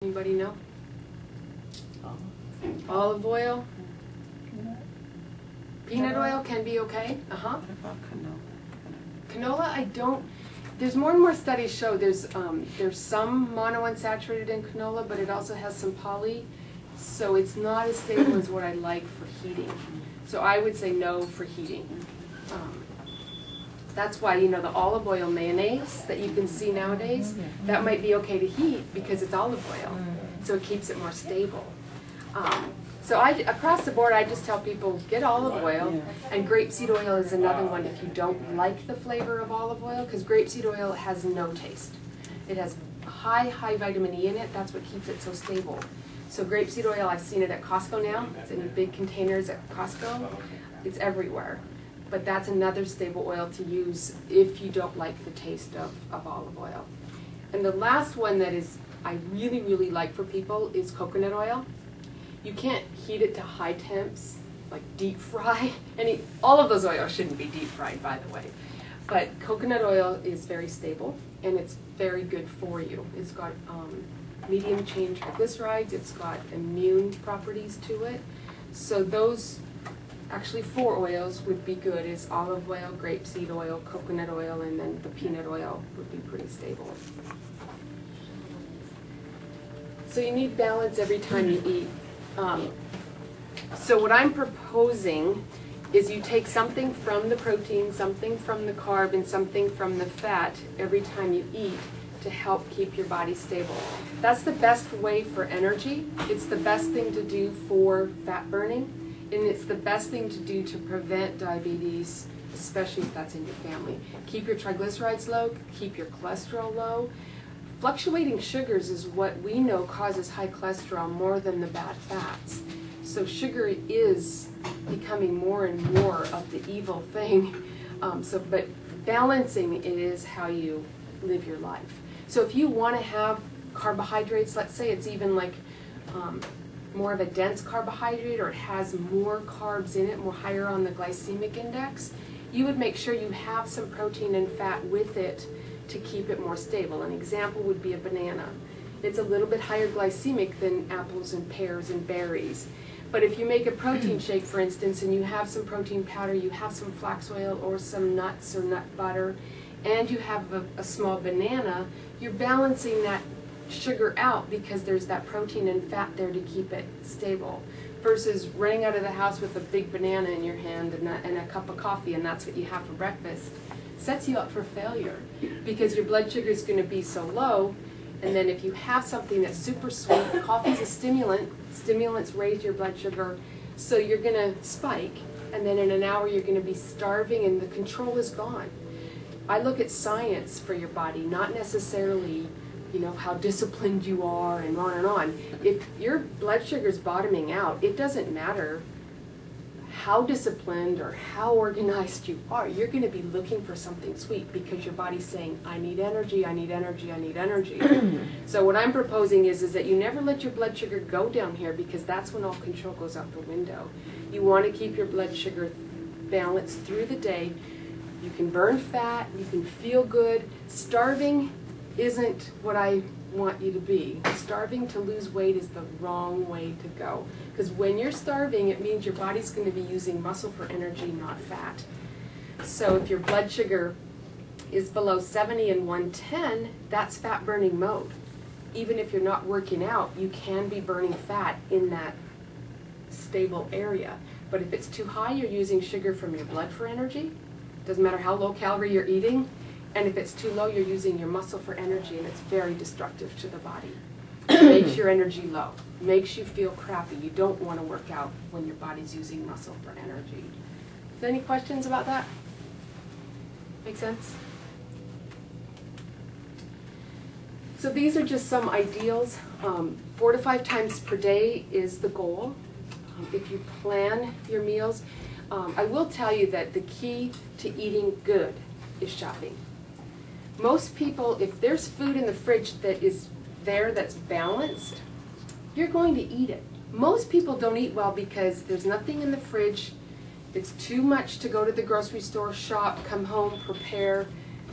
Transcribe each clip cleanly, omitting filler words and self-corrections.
Anybody know? Olive oil? Peanut oil can be okay. What about canola? Canola, I don't. There's more and more studies show there's some monounsaturated in canola, but it also has some poly, so it's not as stable as what I like for heating. So I would say no for heating. That's why, you know, the olive oil mayonnaise that you can see nowadays, that might be okay to heat because it's olive oil, so it keeps it more stable. So across the board, I just tell people, get olive oil, and grapeseed oil is another one if you don't like the flavor of olive oil, because grapeseed oil has no taste. It has high vitamin E in it. That's what keeps it so stable. So grapeseed oil, I've seen it at Costco now. It's in big containers at Costco. It's everywhere. But that's another stable oil to use if you don't like the taste of olive oil. And the last one that is I really like for people is coconut oil. You can't heat it to high temps, like deep fry. All of those oils shouldn't be deep fried, by the way. But coconut oil is very stable, and it's very good for you. It's got medium chain triglycerides. It's got immune properties to it. So those, actually 4 oils would be good, is olive oil, grapeseed oil, coconut oil, and then the peanut oil would be pretty stable. So you need balance every time you eat. So what I'm proposing is you take something from the protein, something from the carb, and something from the fat every time you eat to help keep your body stable. That's the best way for energy. It's the best thing to do for fat burning, and it's the best thing to do to prevent diabetes, especially if that's in your family. Keep your triglycerides low, keep your cholesterol low. Fluctuating sugars is what we know causes high cholesterol more than the bad fats. So sugar is becoming more and more of the evil thing. But balancing it is how you live your life. So if you want to have carbohydrates, let's say it's even like more of a dense carbohydrate, or it has more carbs in it, more higher on the glycemic index, you would make sure you have some protein and fat with it to keep it more stable. An example would be a banana. It's a little bit higher glycemic than apples and pears and berries. But if you make a protein shake, for instance, and you have some protein powder, you have some flax oil or some nuts or nut butter, and you have a small banana, you're balancing that sugar out because there's that protein and fat there to keep it stable. Versus running out of the house with a big banana in your hand and a cup of coffee, and that's what you have for breakfast, sets you up for failure because your blood sugar is going to be so low. And then if you have something that's super sweet, coffee's a stimulant. Stimulants raise your blood sugar, so you're going to spike, and then in an hour you're going to be starving and the control is gone. I look at science for your body, not necessarily, you know, how disciplined you are and on and on. If your blood sugar is bottoming out, it doesn't matter how disciplined or how organized you are, you're going to be looking for something sweet because your body's saying, I need energy, I need energy, I need energy. So what I'm proposing is that you never let your blood sugar go down here, because that's when all control goes out the window. You want to keep your blood sugar balanced through the day. You can burn fat, you can feel good. Starving isn't what I want you to be. Starving to lose weight is the wrong way to go. Because when you're starving, it means your body's going to be using muscle for energy, not fat. So if your blood sugar is below 70 and 110, that's fat burning mode. Even if you're not working out, you can be burning fat in that stable area. But if it's too high, you're using sugar from your blood for energy. Doesn't matter how low calorie you're eating. And if it's too low, you're using your muscle for energy, and it's very destructive to the body. It makes your energy low, makes you feel crappy. You don't want to work out when your body's using muscle for energy. Is there any questions about that? Make sense? So these are just some ideals. 4 to 5 times per day is the goal. If you plan your meals, I will tell you that the key to eating good is shopping. Most people, if there's food in the fridge that is there that's balanced, you're going to eat it. Most people don't eat well because there's nothing in the fridge. It's too much to go to the grocery store, shop, come home, prepare.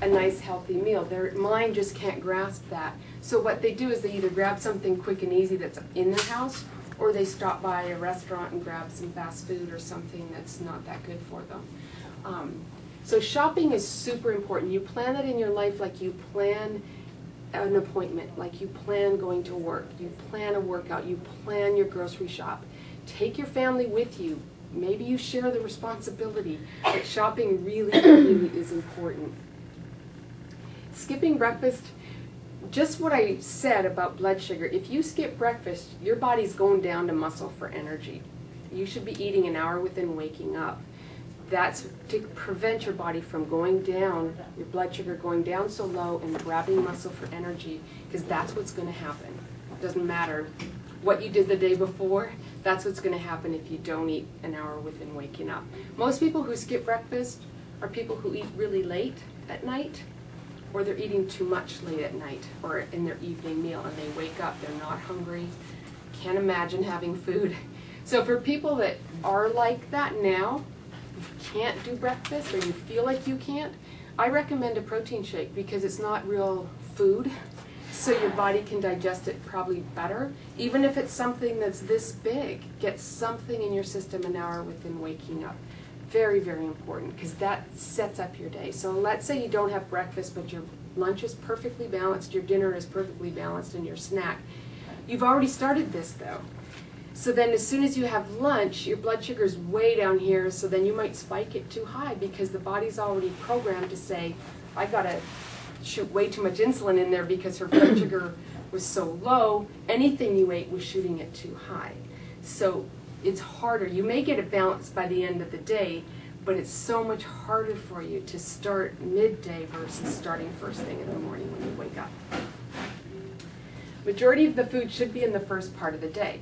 a nice healthy meal. Their mind just can't grasp that. So what they do is they either grab something quick and easy that's in their house, or they stop by a restaurant and grab some fast food or something that's not that good for them. So shopping is super important. You plan it in your life like you plan an appointment, like you plan going to work, you plan a workout, you plan your grocery shop. Take your family with you. Maybe you share the responsibility, but shopping really, really is important. Skipping breakfast, just what I said about blood sugar, if you skip breakfast, your body's going down to muscle for energy. You should be eating an hour within waking up. That's to prevent your body from going down, your blood sugar going down so low and grabbing muscle for energy, because that's what's going to happen. It doesn't matter what you did the day before, that's what's going to happen if you don't eat an hour within waking up. Most people who skip breakfast are people who eat really late at night, or they're eating too much late at night or in their evening meal, and they wake up, they're not hungry, can't imagine having food. So for people that are like that now, you can't do breakfast or you feel like you can't, I recommend a protein shake because it's not real food, so your body can digest it probably better. Even if it's something that's this big, get something in your system an hour within waking up. Very, very important, because that sets up your day. So let's say you don't have breakfast, but your lunch is perfectly balanced, your dinner is perfectly balanced, and your snack. You've already started this, though. So then as soon as you have lunch, your blood sugar is way down here, so then you might spike it too high because the body's already programmed to say, I got to shoot way too much insulin in there because her blood sugar was so low, anything you ate was shooting it too high. So it's harder. You may get it balanced by the end of the day, but it's so much harder for you to start midday versus starting first thing in the morning when you wake up. Majority of the food should be in the first part of the day.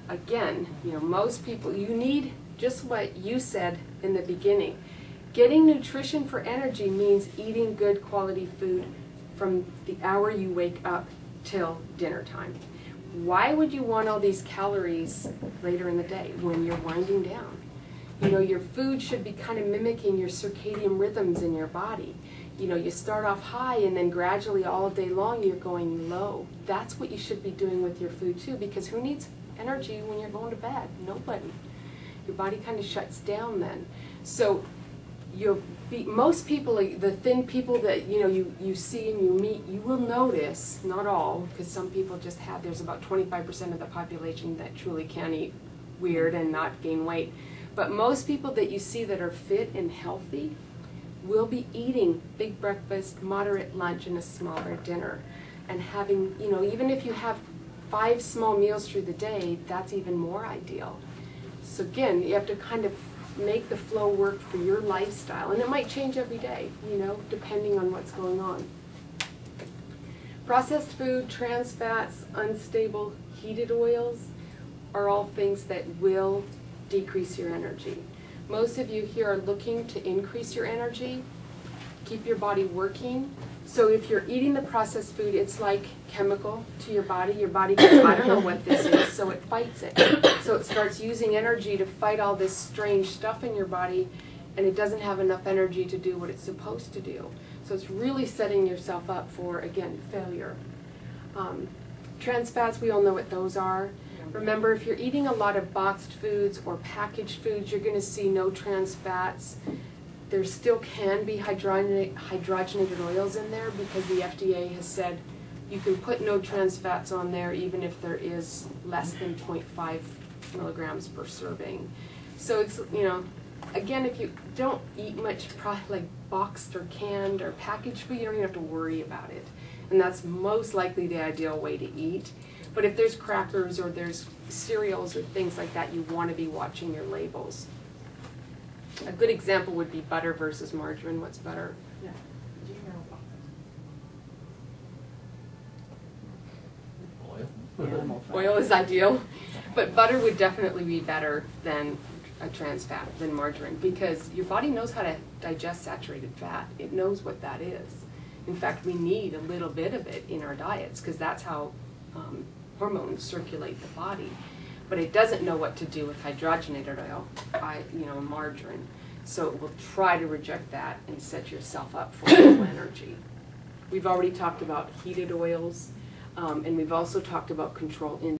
Again, most people, you need just what you said in the beginning. Getting nutrition for energy means eating good quality food from the hour you wake up till dinner time. Why would you want all these calories later in the day when you're winding down? Your food should be kind of mimicking your circadian rhythms in your body. You start off high and then gradually all day long you're going low. That's what you should be doing with your food too, because who needs energy when you're going to bed? Nobody. Your body kind of shuts down then. So most people, the thin people that you see and you meet, you will notice, not all, because some people just have, there's about 25% of the population that truly can eat weird and not gain weight. But most people that you see that are fit and healthy will be eating big breakfast, moderate lunch, and a smaller dinner. And having, even if you have 5 small meals through the day, that's even more ideal. So again, you have to kind of make the flow work for your lifestyle, and it might change every day, depending on what's going on. Processed food, trans fats, unstable heated oils are all things that will decrease your energy. Most of you here are looking to increase your energy, keep your body working. So if you're eating the processed food, it's like chemical to your body. Your body goes, I don't know what this is, so it fights it. So it starts using energy to fight all this strange stuff in your body, and it doesn't have enough energy to do what it's supposed to do. So it's really setting yourself up for, again, failure. Trans fats, we all know what those are. Remember, if you're eating a lot of boxed foods or packaged foods, you're going to see no trans fats. There still can be hydrogenated oils in there because the FDA has said you can put no trans fats on there even if there is less than 0.5 milligrams per serving. So it's, again, if you don't eat much like boxed or canned or packaged food, you don't even have to worry about it. And that's most likely the ideal way to eat. But if there's crackers or there's cereals or things like that, you want to be watching your labels. A good example would be butter versus margarine. What's better? Yeah. Oil. Oil is ideal, but butter would definitely be better than a trans fat, than margarine, because your body knows how to digest saturated fat. It knows what that is. In fact, we need a little bit of it in our diets because that's how hormones circulate the body. But it doesn't know what to do with hydrogenated oil, margarine. So it will try to reject that and set yourself up for low energy. We've already talked about heated oils, and we've also talked about control in